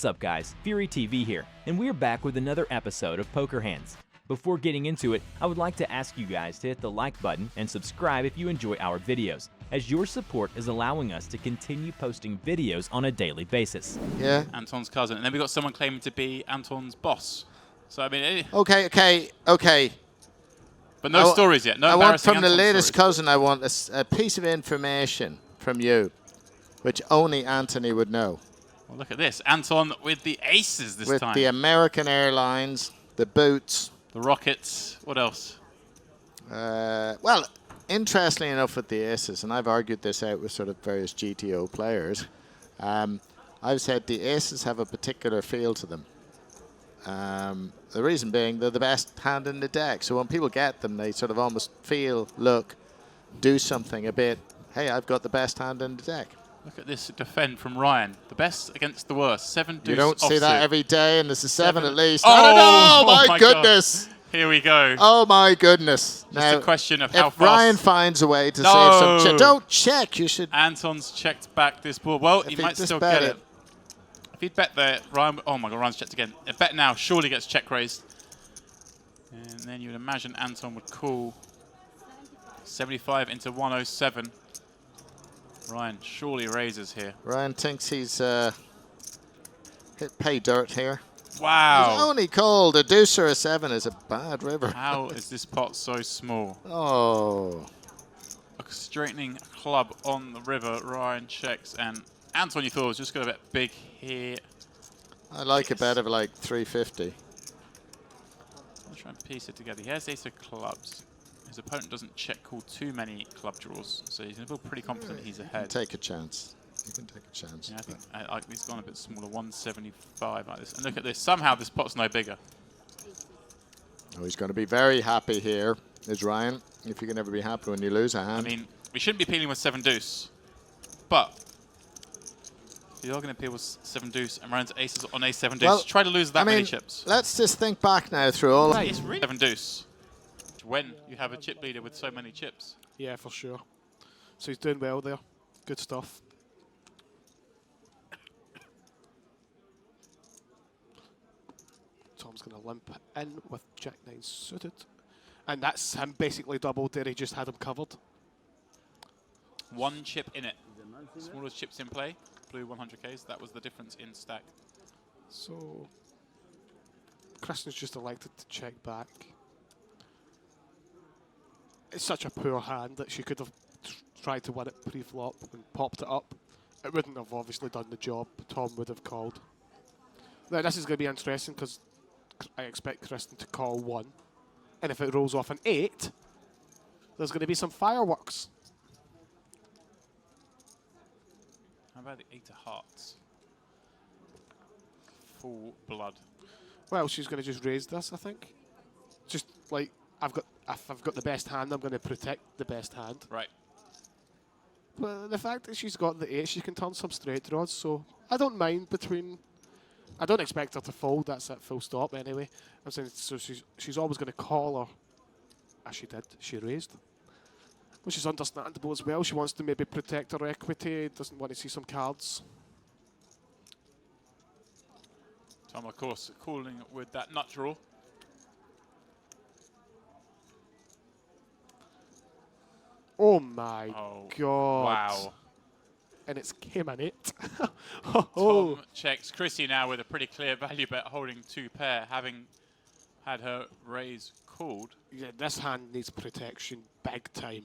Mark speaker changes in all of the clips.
Speaker 1: What's up guys, FuryTV here, and we're back with another episode of Poker Hands. Before getting into it, I would like to ask you guys to hit the like button and subscribe if you enjoy our videos, as your support is allowing us to continue posting videos on a daily basis.
Speaker 2: Yeah.
Speaker 3: Anton's cousin. And then we got someone claiming to be Anton's boss. So, I mean...
Speaker 2: Okay.
Speaker 3: But no stories yet. No
Speaker 2: I want from
Speaker 3: Anton
Speaker 2: the latest
Speaker 3: stories.
Speaker 2: cousin, I want a piece of information from you, which only Anthony would know.
Speaker 3: Well, look at this. Anton with the aces this time.
Speaker 2: With the American Airlines, the boots.
Speaker 3: The Rockets. What else?
Speaker 2: Well, interestingly enough with the aces, and I've argued this out with sort of various GTO players, I've said the aces have a particular feel to them. The reason being they're the best hand in the deck. So when people get them, they sort of almost feel, look, do something a bit, hey, I've got the best hand in the deck.
Speaker 3: Look at this defend from Ryan. The best against the worst. 7 deuce.
Speaker 2: You don't see that
Speaker 3: offsuit.
Speaker 2: every day, and this is 7 at least.
Speaker 3: Oh,
Speaker 2: my goodness.
Speaker 3: God. Here we go.
Speaker 2: Oh, my goodness.
Speaker 3: Just
Speaker 2: now,
Speaker 3: a question of how
Speaker 2: if
Speaker 3: fast.
Speaker 2: Ryan finds a way to save some check, don't check. You should.
Speaker 3: Anton's checked back this ball. Well, he might still get it. If he'd bet there, Ryan. Oh my God, Ryan's checked again. A bet now surely gets check raised. And then you would imagine Anton would call 75 into 107. Ryan surely raises here.
Speaker 2: Ryan thinks he's hit pay dirt here.
Speaker 3: Wow.
Speaker 2: He's only called a deuce or a 7 is a bad river.
Speaker 3: How is this pot so small?
Speaker 2: Oh.
Speaker 3: A straightening club on the river. Ryan checks, and Anton, you thought was just going to bet big here.
Speaker 2: I like a bet of like 350.
Speaker 3: I'll try and piece it together. He has ace of clubs. His opponent doesn't check call too many club draws, so he's going to feel pretty confident he's ahead.
Speaker 2: Take a chance. You can take a chance.
Speaker 3: Yeah, I think he's gone a bit smaller, 175 like this. And look at this. Somehow this pot's no bigger.
Speaker 2: Oh, he's going to be very happy here, is Ryan. If you can ever be happy when you lose a hand.
Speaker 3: I mean, we shouldn't be peeling with 7 deuce, but if you're going to peel with 7 deuce and Ryan's aces on ace 7 deuce,
Speaker 2: well,
Speaker 3: try to lose that many chips.
Speaker 2: Let's just think back now through all of
Speaker 3: It's really 7 deuce when you have a chip leader with so many chips.
Speaker 4: Yeah, for sure. So he's doing well there. Good stuff. Tom's going to limp in with Jack-9 suited. And that's him basically doubled there. He just had him covered.
Speaker 3: 1 chip in it. Smallest chips in play. Blue 100Ks. That was the difference in stack.
Speaker 4: So Kristen's just elected to check back. It's such a poor hand that she could have tried to win it pre-flop and popped it up. It wouldn't have obviously done the job. Tom would have called. Now this is going to be interesting because I expect Kristen to call 1. And if it rolls off an 8, there's going to be some fireworks.
Speaker 3: How about the 8 of hearts? Full blood.
Speaker 4: Well, she's going to just raise this, I think. Just like, if I've got the best hand, I'm going to protect the best hand.
Speaker 3: Right.
Speaker 4: But the fact that she's got the 8, she can turn some straight draws, so I don't mind between... I don't expect her to fold, that's at full stop anyway. I'm saying, so she's always going to call her, as she did, she raised. Which is understandable as well. She wants to maybe protect her equity, doesn't want to see some cards.
Speaker 3: Tom, of course, calling with that nut draw.
Speaker 4: Oh my God.
Speaker 3: Wow.
Speaker 4: And it's came an 8.
Speaker 3: Tom checks Chrissy now with a pretty clear value bet, holding 2 pair, having had her raise called.
Speaker 4: Yeah, this hand needs protection big time.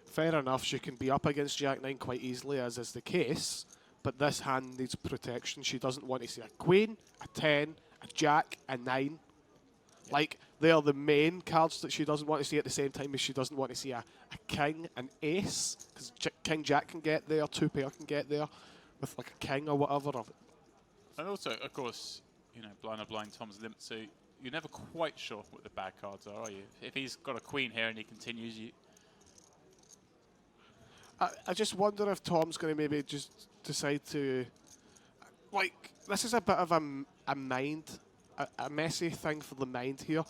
Speaker 4: Fair enough, she can be up against Jack-9 quite easily, as is the case, but this hand needs protection. She doesn't want to see a queen, a 10, a jack, a 9. Yep. Like, they are the main cards that she doesn't want to see at the same time as she doesn't want to see a king, an ace, because king, jack can get there, 2 pair can get there, with like a king or whatever.
Speaker 3: And also, of course, you know, blind Tom's limit, so you're never quite sure what the bad cards are you? If he's got a queen here and he continues, you...
Speaker 4: I just wonder if Tom's going to maybe just decide to... Like, this is a bit of a mind, a messy thing for the mind here.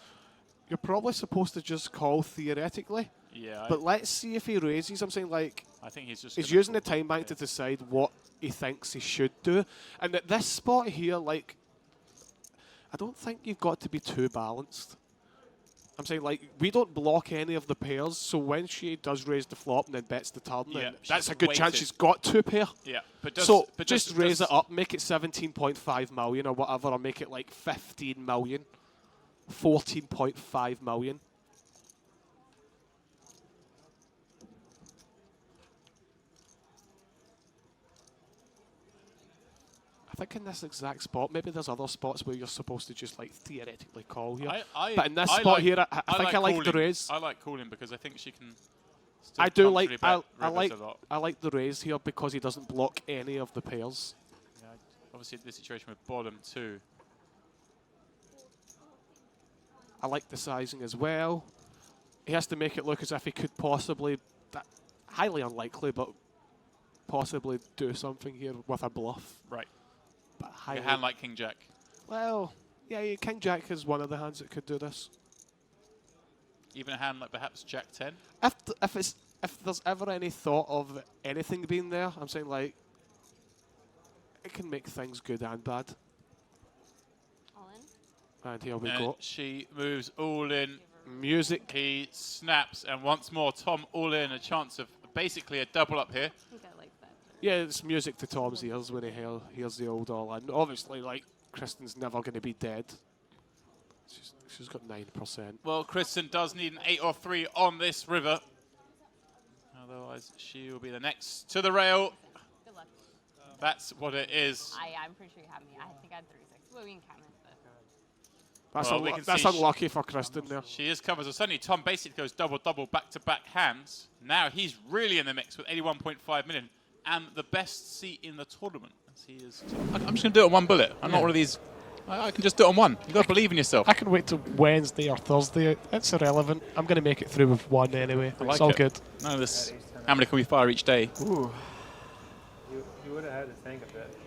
Speaker 4: You're probably supposed to just call theoretically.
Speaker 3: Yeah.
Speaker 4: But let's see if he raises. I'm saying, like,
Speaker 3: I think he's just...
Speaker 4: He's using the time bank to decide what he thinks he should do. And at this spot here, like, I don't think you've got to be too balanced. I'm saying, like, we don't block any of the pairs, so when she does raise the flop and then bets the turn, then that's a good chance she's got 2 pair.
Speaker 3: Yeah, but
Speaker 4: just raise it up, make it 17.5 million or whatever, or make it like 15 million, 14.5 million. I think in this exact spot, maybe there's other spots where you're supposed to just like theoretically call here. But in this spot here, I think I like the raise.
Speaker 3: I like calling because I think she can.
Speaker 4: I do like. I like the raise here because he doesn't block any of the pairs.
Speaker 3: Yeah, obviously the situation with bottom too.
Speaker 4: I like the sizing as well. He has to make it look as if he could possibly, highly unlikely, but possibly do something here with a bluff.
Speaker 3: Right.
Speaker 4: But
Speaker 3: a hand like King Jack.
Speaker 4: Well, yeah, King Jack is one of the hands that could do this.
Speaker 3: Even a hand like perhaps Jack 10.
Speaker 4: If there's ever any thought of anything being there, I'm saying like it can make things good and bad.
Speaker 5: All in.
Speaker 4: And here we go.
Speaker 3: She moves all in.
Speaker 4: Music.
Speaker 3: He snaps, and once more Tom all in. A chance of basically a double up here.
Speaker 5: I think I like that.
Speaker 4: Yeah, it's music to Tom's ears when he hears the old all in. Obviously, like, Kristen's never going to be dead. She's got 9%.
Speaker 3: Well, Kristen does need an 8 or 3 on this river. Otherwise, she will be the next to the rail.
Speaker 5: Good luck.
Speaker 3: That's what it is.
Speaker 5: I'm pretty sure you have me. I think I had 36. Well, we can count it.
Speaker 4: That's unlucky for Kristen there.
Speaker 3: She is covered. So suddenly Tom basically goes double-double back-to-back hands. Now he's really in the mix with 81.5 million and the best seat in the tournament. As he is. I'm just going to do it on one bullet. I'm not one of these. I can just do it on one. You've got to believe in yourself.
Speaker 4: I can wait till Wednesday or Thursday. It's irrelevant. I'm going to make it through with one anyway. It's all good.
Speaker 3: No, this. How many can we fire each day?
Speaker 6: Ooh. You would have had to think a bit.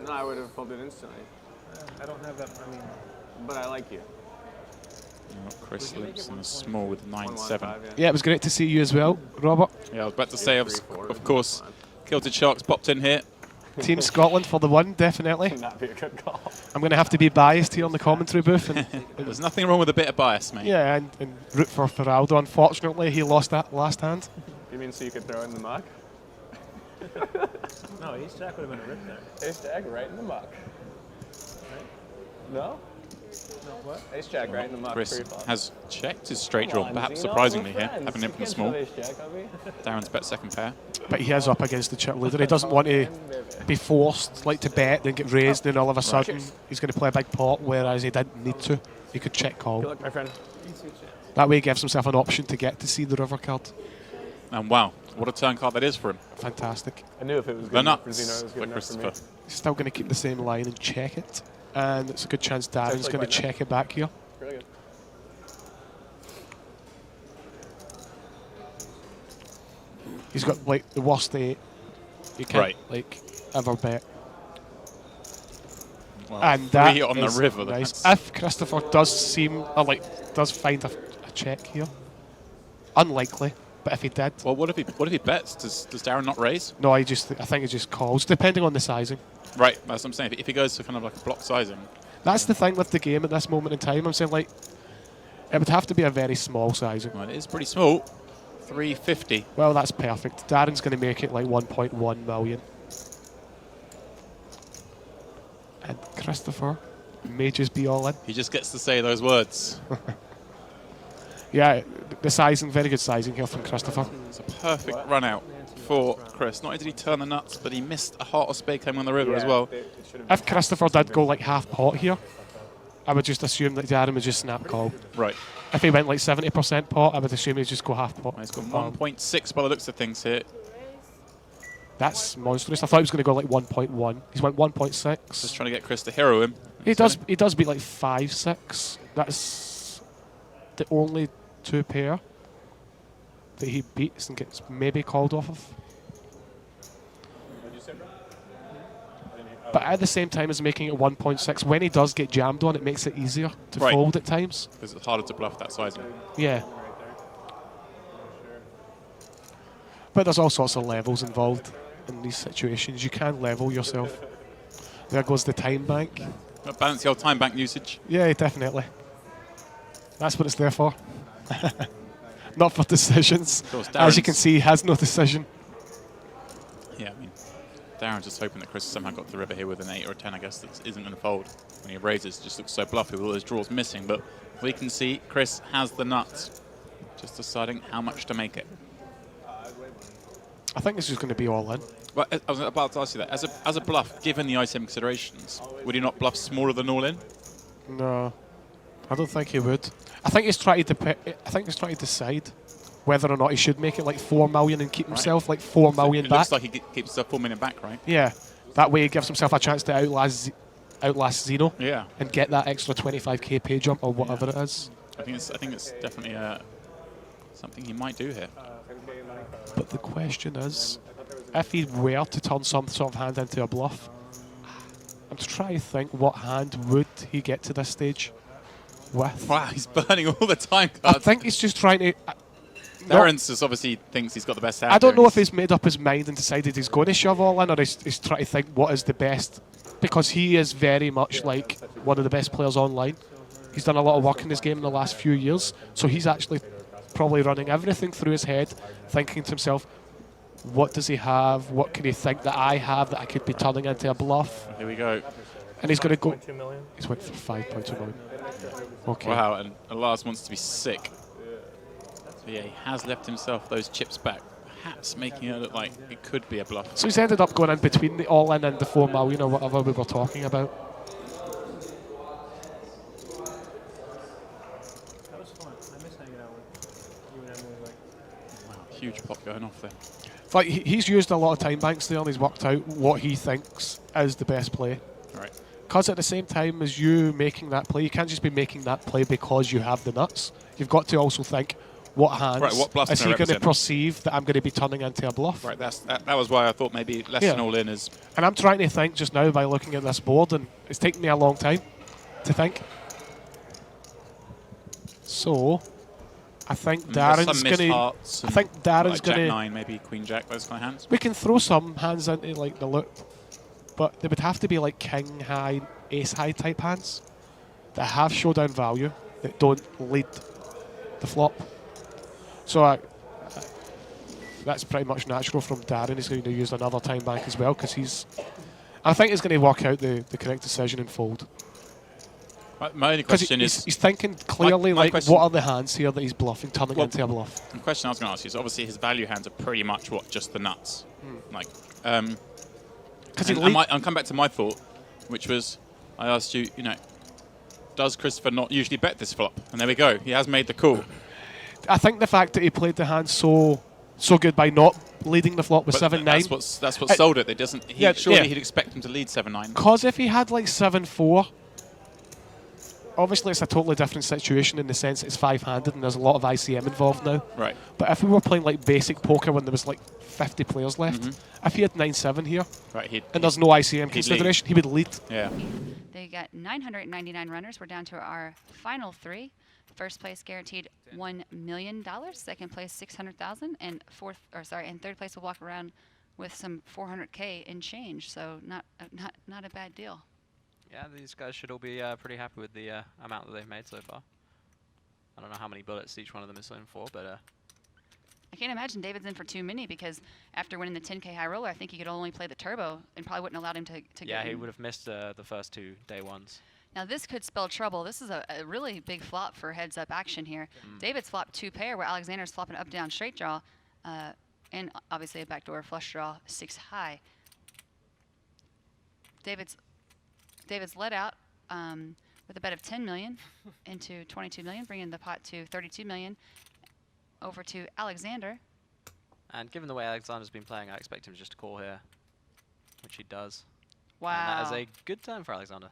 Speaker 6: No, I would have pulled it instantly. I don't have that. I mean, but I like you.
Speaker 3: Chris Limpson is small with 9-7.
Speaker 4: Yeah, it was great to see you as well, Robert.
Speaker 3: Yeah, I was about to say, of course, Kilted Sharks popped in here.
Speaker 4: Team Scotland for the one, definitely.
Speaker 6: That'd be a good call.
Speaker 4: I'm going to have to be biased here on the commentary booth. And
Speaker 3: there's nothing wrong with a bit of bias, mate.
Speaker 4: Yeah, and root for Feraldo. Unfortunately, he lost that last hand.
Speaker 6: You mean so you could throw in the muck?
Speaker 7: No, ace jack would have been a rip there.
Speaker 6: Ace jack right in the muck. Right? No? No, what? Ace jack right in the muck.
Speaker 3: Chris has checked his straight draw, perhaps surprisingly here, having him from the small. Darren's bet second pair.
Speaker 4: But he is up against the chip leader. He doesn't want to be forced, like to bet, then get raised, then all of a sudden he's going to play a big pot, whereas he didn't need to. He could check call.
Speaker 6: Good luck, my friend.
Speaker 4: That way he gives himself an option to get to see the river card.
Speaker 3: And wow, what a turn card that is for him.
Speaker 4: Fantastic.
Speaker 6: I knew if it was good enough for Zeno, it was good enough for me.
Speaker 4: He's still going to keep the same line and check it. And it's a good chance Darren's going to check it back here.
Speaker 6: Really good.
Speaker 4: He's got like the worst 8 you can like ever bet.
Speaker 3: Well,
Speaker 4: and that
Speaker 3: on the river.
Speaker 4: Nice. If Christopher does seem does find a check here, unlikely. But if he did,
Speaker 3: well, what if he bets? Does Darren not raise?
Speaker 4: No, I think he just calls, depending on the sizing.
Speaker 3: Right, that's what I'm saying. If he goes to kind of like a block sizing.
Speaker 4: That's the thing with the game at this moment in time. I'm saying like it would have to be a very small sizing.
Speaker 3: Well, it is pretty small. 350.
Speaker 4: Well, that's perfect. Darren's going to make it like 1.1 million. And Christopher may just be all in.
Speaker 3: He just gets to say those words.
Speaker 4: Yeah, the sizing, very good sizing here from Christopher.
Speaker 3: It's a perfect run out for Chris. Not only did he turn the nuts, but he missed a heart or spade coming on the river as well.
Speaker 4: If Christopher did go like half pot here, I would just assume that Darren would just snap call.
Speaker 3: Right.
Speaker 4: If he went like 70% pot, I would assume he'd just go half pot.
Speaker 3: He's got 1.6 by the looks of things here.
Speaker 4: That's monstrous. I thought he was going to go like 1.1. He's went 1.6.
Speaker 3: Just trying to get Chris to hero him.
Speaker 4: He does beat like 5-6. That's the only 2 pair that he beats and gets maybe called off of. But at the same time as making it 1.6, when he does get jammed on, it makes it easier to fold at times.
Speaker 3: Because it's harder to bluff that sizing.
Speaker 4: Yeah. But there's all sorts of levels involved in these situations. You can level yourself. There goes the time bank.
Speaker 3: Balance the old time bank usage.
Speaker 4: Yeah, definitely. That's what it's there for. Not for decisions. As you can see, he has no decision.
Speaker 3: Yeah, I mean, Darren's just hoping that Chris somehow got to the river here with an 8 or a 10, I guess, that isn't going to fold. When he raises, it just looks so bluffy with all those draws missing. But we can see Chris has the nuts. Just deciding how much to make it.
Speaker 4: I think this is going to be all in.
Speaker 3: Well, I was about to ask you that. As a bluff, given the ICM considerations, would he not bluff smaller than all in?
Speaker 4: No, I don't think he would. I think he's trying to decide whether or not he should make it like 4 million and keep himself like 4 million
Speaker 3: it
Speaker 4: back.
Speaker 3: Looks like he keeps himself 4 million back, right?
Speaker 4: Yeah, that way he gives himself a chance to outlast Zeno.
Speaker 3: Yeah.
Speaker 4: And get that extra 25k pay jump or whatever it is.
Speaker 3: I think it's definitely something he might do here.
Speaker 4: But the question is, if he were to turn some sort of hand into a bluff, I'm trying to think what hand would he get to this stage with.
Speaker 3: Wow, he's burning all the time
Speaker 4: I
Speaker 3: cards.
Speaker 4: think he's just trying to...
Speaker 3: Darren just obviously thinks he's got the best hand.
Speaker 4: I don't know if he's made up his mind and decided he's going to shove all in, or he's trying to think what is the best, because he is very much like one of the best players online. He's done a lot of work in this game in the last few years, so he's actually probably running everything through his head, thinking to himself, what does he have? What can he think that I have that I could be turning into a bluff?
Speaker 3: Here we go.
Speaker 4: And he's going to go...
Speaker 6: 5.2 million.
Speaker 4: He's went for 5.2 million. Okay.
Speaker 3: Wow, and Elias wants to be sick. So yeah, he has left himself those chips back, perhaps making it look like it could be a bluff.
Speaker 4: So he's ended up going in between the all-in and the 4 million or whatever we were talking about.
Speaker 6: That was fun. I miss hanging out with you and Emily. Like,
Speaker 3: Wow, huge pot going off there.
Speaker 4: Like he's used a lot of time banks there and he's worked out what he thinks is the best play.
Speaker 3: Right.
Speaker 4: Because at the same time as you making that play, you can't just be making that play because you have the nuts. You've got to also think, what hands
Speaker 3: what bluff
Speaker 4: is
Speaker 3: can I
Speaker 4: he going to
Speaker 3: represent?
Speaker 4: perceive that I'm going to be turning into a bluff?
Speaker 3: Right, that was why I thought maybe less than all in is...
Speaker 4: And I'm trying to think just now by looking at this board, and it's taken me a long time to think. So, I think Darren's going to... I think Darren's going to...
Speaker 3: Jack 9, maybe Queen Jack, those kind of hands.
Speaker 4: We can throw some hands into like the loop, but they would have to be like king high, ace high type hands that have showdown value, that don't lead the flop. So that's pretty much natural from Darren. He's going to use another time bank as well because I think he's going to work out the correct decision and fold.
Speaker 3: My only question is...
Speaker 4: He's thinking clearly,
Speaker 3: my
Speaker 4: like,
Speaker 3: question,
Speaker 4: what are the hands here that he's bluffing, turning into a bluff?
Speaker 3: The question I was going to ask you is, obviously his value hands are pretty much what, just the nuts. Like, I'll come back to my thought, which was, I asked you, does Christopher not usually bet this flop? And there we go, he has made the call.
Speaker 4: I think the fact that he played the hand so good by not leading the flop with 7-9.
Speaker 3: That's what sold it. It doesn't. Surely he'd expect him to lead 7-9.
Speaker 4: Because if he had like 7-4, obviously it's a totally different situation in the sense it's 5-handed and there's a lot of ICM involved now.
Speaker 3: Right.
Speaker 4: But if we were playing like basic poker when there was like 50 players left, if he had 9-7 here,
Speaker 3: right,
Speaker 4: and there's no ICM consideration, he would lead.
Speaker 3: Yeah.
Speaker 5: They got 999 runners. We're down to our final 3. First place guaranteed $1 million. Second place $600,000, and third place will walk around with some 400K in change. So not a bad deal.
Speaker 8: Yeah, these guys should all be pretty happy with the amount that they've made so far. I don't know how many bullets each one of them is in for, but
Speaker 5: I can't imagine David's in for too many because after winning the 10K high roller, I think he could only play the turbo and probably wouldn't allowed him to get
Speaker 8: yeah, he
Speaker 5: in.
Speaker 8: would have missed the first 2 day ones.
Speaker 5: Now this could spell trouble. This is a really big flop for heads-up action here. David's flopped 2 pair, where Alexander's flopping up-down straight draw, and obviously a backdoor flush draw 6 high. David's let out with a bet of 10 million into 22 million, bringing the pot to 32 million. Over to Alexander.
Speaker 8: And given the way Alexander's been playing, I expect him just to call here, which he does.
Speaker 5: Wow.
Speaker 8: And that is a good turn for Alexander.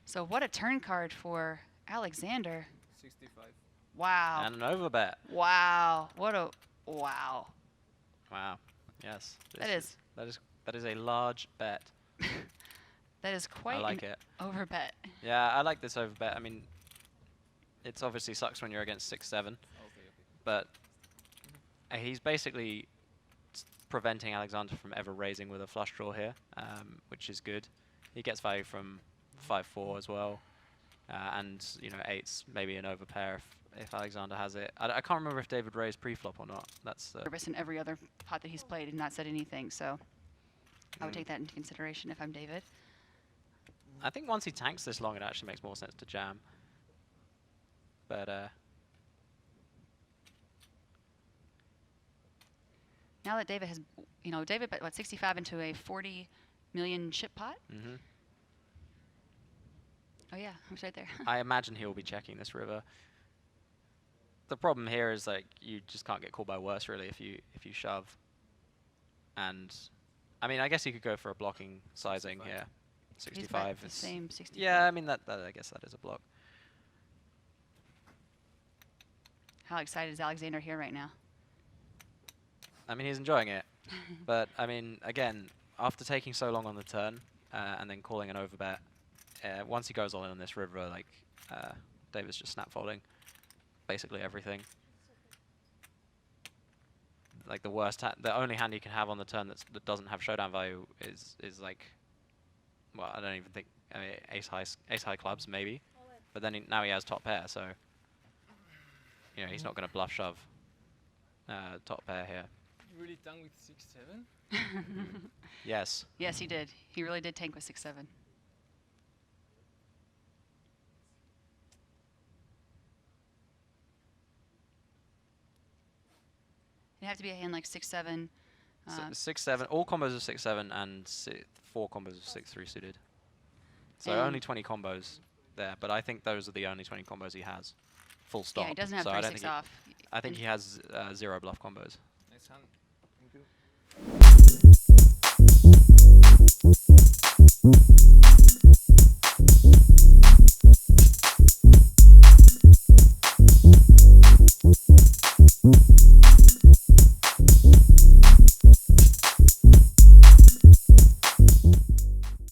Speaker 5: So what a turn card for Alexander.
Speaker 6: 65.
Speaker 5: Wow.
Speaker 8: And an overbet.
Speaker 5: Wow. What a wow.
Speaker 8: Wow. Yes.
Speaker 5: That
Speaker 8: is a large bet.
Speaker 5: That is quite
Speaker 8: I like
Speaker 5: an
Speaker 8: it.
Speaker 5: overbet.
Speaker 8: Yeah, I like this overbet. I mean, it's obviously sucks when you're against 6-7, but he's basically preventing Alexander from ever raising with a flush draw here, which is good. He gets value from 5-4 as well, and you know 8's maybe an overpair if Alexander has it. I can't remember if David raised pre-flop or not. That's
Speaker 5: Nervous in every other pot that he's played and not said anything, so I would take that into consideration if I'm David.
Speaker 8: I think once he tanks this long, it actually makes more sense to jam. But
Speaker 5: now that David has, you know, David bet what 65 into a 40 million chip pot.
Speaker 8: mm-hmm.
Speaker 5: Oh yeah, I was right there.
Speaker 8: I imagine he will be checking this river. The problem here is like you just can't get called by worse really if you shove. And I mean, I guess you could go for a blocking sizing here. 65
Speaker 5: the
Speaker 8: is
Speaker 5: same 65.
Speaker 8: Yeah, I mean that I guess that is a block.
Speaker 5: How excited is Alexander here right now?
Speaker 8: I mean, he's enjoying it. But I mean, again, after taking so long on the turn and then calling an overbet, once he goes all in on this river, like David's just snap folding basically everything. Like the worst, the only hand he can have on the turn that doesn't have showdown value is like, well, I don't even think, I mean, ace high clubs maybe, but then now he has top pair, so you know he's not going to bluff shove top pair here.
Speaker 7: You really done with 6-7?
Speaker 8: Yes.
Speaker 5: Yes, he did. He really did tank with 6-7. It'd have to be a hand like 6-7.
Speaker 8: 6-7, all combos of 6-7 and 4 combos of 6-3 suited. So
Speaker 5: And
Speaker 8: only 20 combos there, but I think those are the only 20 combos he has. Full stop.
Speaker 5: Yeah, he doesn't have
Speaker 8: so
Speaker 5: 3-6 off.
Speaker 8: I think he has 0 bluff combos.
Speaker 7: Nice hand. Thank you.